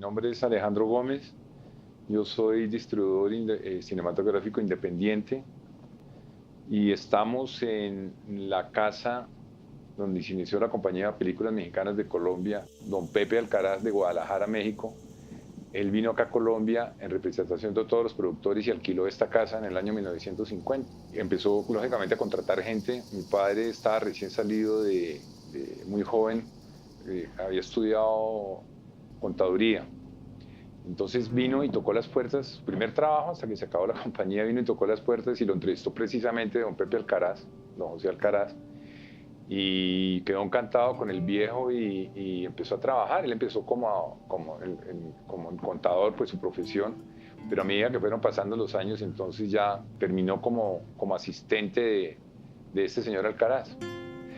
nombre es Alejandro Gómez, yo soy distribuidor cinematográfico independiente y estamos en la casa donde se inició la compañía de películas mexicanas de Colombia, don Pepe Alcaraz de Guadalajara, México. Él vino acá a Colombia en representación de todos los productores y alquiló esta casa en el año 1950. Empezó, lógicamente, a contratar gente. Mi padre estaba recién salido de muy joven, había estudiado contaduría. Entonces vino y tocó las puertas, su primer trabajo hasta que se acabó la compañía, vino y tocó las puertas y lo entrevistó precisamente don Pepe Alcaraz, don José Alcaraz, y quedó encantado con el viejo y empezó a trabajar. Él empezó como contador, pues su profesión, pero a medida que fueron pasando los años, entonces ya terminó como asistente de este señor Alcaraz.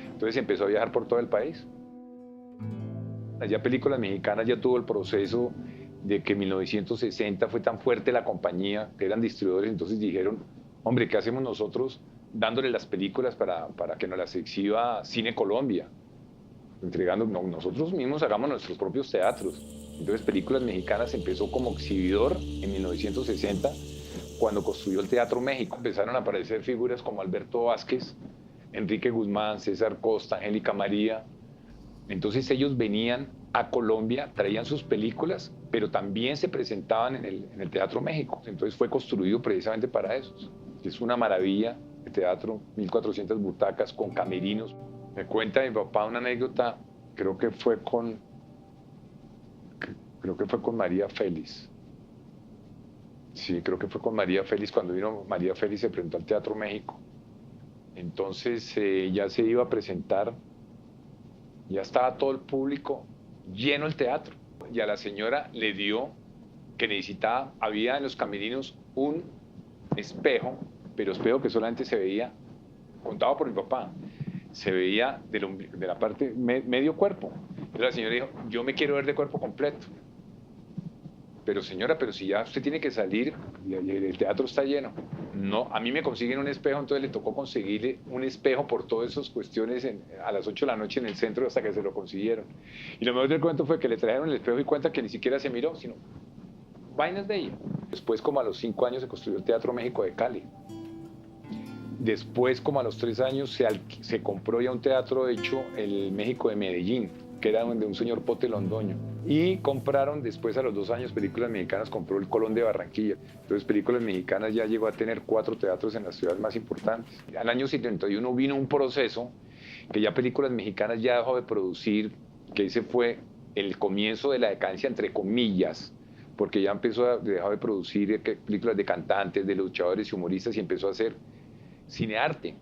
Entonces empezó a viajar por todo el país. Allá Películas Mexicanas ya tuvo el proceso de que en 1960 fue tan fuerte la compañía, que eran distribuidores, entonces dijeron, hombre, ¿qué hacemos nosotros dándole las películas para que nos las exhiba Cine Colombia? Entregando, no, nosotros mismos hagamos nuestros propios teatros. Entonces Películas Mexicanas empezó como exhibidor en 1960, cuando construyó el Teatro México. Empezaron a aparecer figuras como Alberto Vázquez, Enrique Guzmán, César Costa, Angélica María. Entonces ellos venían a Colombia, traían sus películas, pero también se presentaban en el Teatro México. Entonces fue construido precisamente para eso. Es una maravilla el teatro, 1.400 butacas con camerinos. Me cuenta mi papá una anécdota, creo que fue con María Félix. Sí, creo que fue con María Félix, cuando vino María Félix se presentó al Teatro México. Entonces ya se iba a presentar, ya estaba todo el público lleno el teatro. Y a la señora le dio que necesitaba, había en los camerinos un espejo, pero espejo que solamente se veía, contado por mi papá, se veía de la parte medio cuerpo. Entonces la señora dijo, yo me quiero ver de cuerpo completo. Pero señora, pero si ya usted tiene que salir, el teatro está lleno. No, a mí me consiguen un espejo, entonces le tocó conseguirle un espejo por todas esas cuestiones a las 8 de la noche en el centro hasta que se lo consiguieron. Y lo mejor del cuento fue que le trajeron el espejo y cuenta que ni siquiera se miró, sino vainas de ella. Después, como a los 5 años, se construyó el Teatro México de Cali. Después, como a los 3 años, se compró ya un teatro hecho, el México de Medellín, que era de un señor Pote Londoño. Y compraron después, a los 2 años, Películas Mexicanas compró el Colón de Barranquilla. Entonces Películas Mexicanas ya llegó a tener 4 teatros en las ciudades más importantes. Al año 71 vino un proceso que ya Películas Mexicanas ya dejó de producir, que ese fue el comienzo de la decadencia, entre comillas, porque ya dejó de producir películas de cantantes, de luchadores y humoristas, y empezó a hacer cinearte,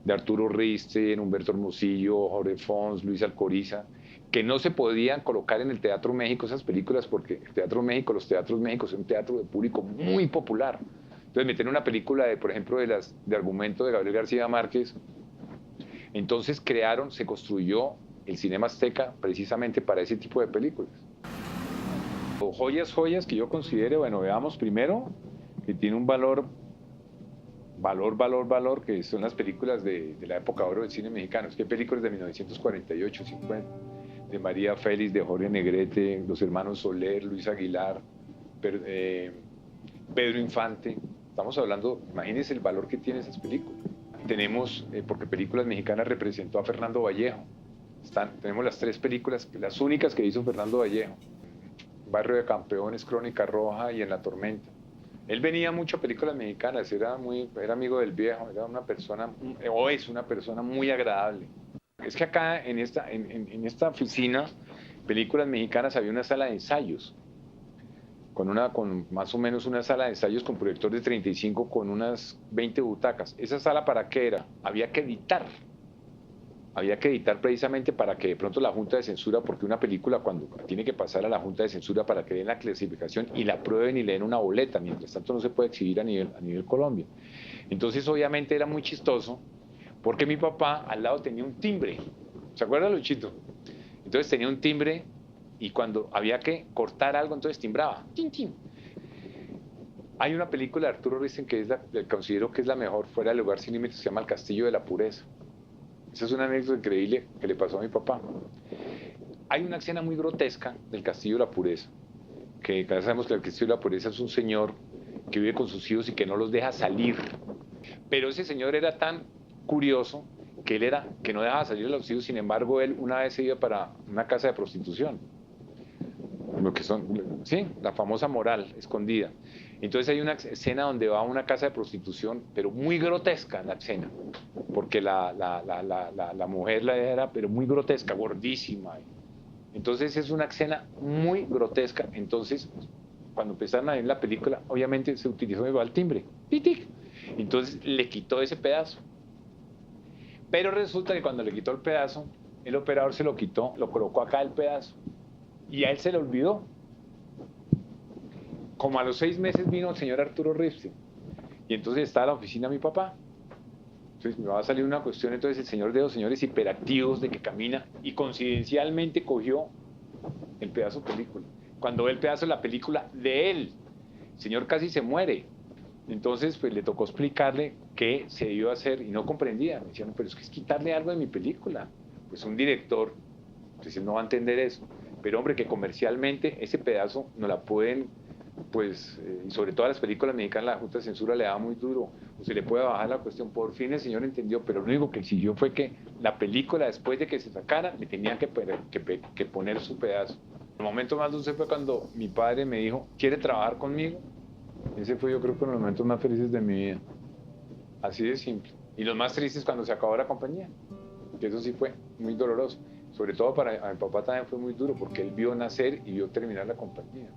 de Arturo Risten, Humberto Hermosillo, Jorge Fons, Luis Alcoriza, que no se podían colocar en el Teatro México esas películas porque el Teatro México, los teatros México es un teatro de público muy popular. Entonces meter una película por ejemplo, de argumento de Gabriel García Márquez, entonces se construyó el Cinema Azteca precisamente para ese tipo de películas. O joyas que yo considere, bueno, veamos primero que tiene un valor, que son las películas de la época de oro del cine mexicano. Es que hay películas de 1948, 50, de María Félix, de Jorge Negrete, los hermanos Soler, Luis Aguilar, Pedro Infante. Estamos hablando, imagínense el valor que tienen esas películas. Tenemos, porque Películas Mexicanas representó a Fernando Vallejo. Tenemos las 3 películas, las únicas que hizo Fernando Vallejo. Barrio de Campeones, Crónica Roja y En la Tormenta. Él venía mucho a Películas Mexicanas, era amigo del viejo, era una persona, o es una persona muy agradable. Es que acá en esta oficina, Películas Mexicanas, había una sala de ensayos, con más o menos una sala de ensayos con proyector de 35 con unas 20 butacas. ¿Esa sala para qué era? Había que editar precisamente para que de pronto la Junta de Censura, porque una película cuando tiene que pasar a la Junta de Censura para que den la clasificación y la prueben y le den una boleta, mientras tanto no se puede exhibir a nivel Colombia. Entonces obviamente era muy chistoso porque mi papá al lado tenía un timbre, ¿se acuerda, Luchito? Entonces tenía un timbre y cuando había que cortar algo entonces timbraba, tin, tin. Hay una película de Arturo Risten que considero que es la mejor fuera del lugar sin límites, se llama El Castillo de la Pureza. Esa es una anécdota increíble que le pasó a mi papá. Hay una escena muy grotesca del Castillo de la Pureza, que ya sabemos que el Cristo y la pobreza es un señor que vive con sus hijos y que no los deja salir. Pero ese señor era tan curioso que él era, que no dejaba salir a los hijos, sin embargo, él una vez se iba para una casa de prostitución, lo que son, sí, la famosa moral escondida. Entonces hay una escena donde va a una casa de prostitución, pero muy grotesca la escena, porque la mujer la era, pero muy grotesca, gordísima. Entonces es una escena muy grotesca. Entonces, cuando empezaron a ver la película, obviamente se utilizó el timbre. ¡Tic! Entonces le quitó ese pedazo. Pero resulta que cuando le quitó el pedazo, el operador se lo quitó, lo colocó acá el pedazo. Y a él se le olvidó. Como a los 6 meses vino el señor Arturo Ripstein. Y entonces estaba en la oficina de mi papá. Entonces me va a salir una cuestión, entonces el señor de los señores hiperactivos de que camina y coincidencialmente cogió el pedazo de película. Cuando ve el pedazo de la película de él, el señor casi se muere. Entonces pues le tocó explicarle qué se iba a hacer y no comprendía. Me decían, pero es que es quitarle algo de mi película. Pues un director, pues él no va a entender eso. Pero hombre, que comercialmente ese pedazo no la pueden, pues, y sobre todo a las películas mexicanas la Junta de Censura le da muy duro, o se le puede bajar la cuestión. Por fin el señor entendió, pero lo único que exigió fue que la película, después de que se sacara, le tenían que poner su pedazo. El momento más dulce fue cuando mi padre me dijo, ¿quiere trabajar conmigo? Ese fue, yo creo, que uno de los momentos más felices de mi vida. Así de simple. Y los más tristes cuando se acabó la compañía, que eso sí fue muy doloroso. Sobre todo para mi papá también fue muy duro, porque él vio nacer y vio terminar la compañía.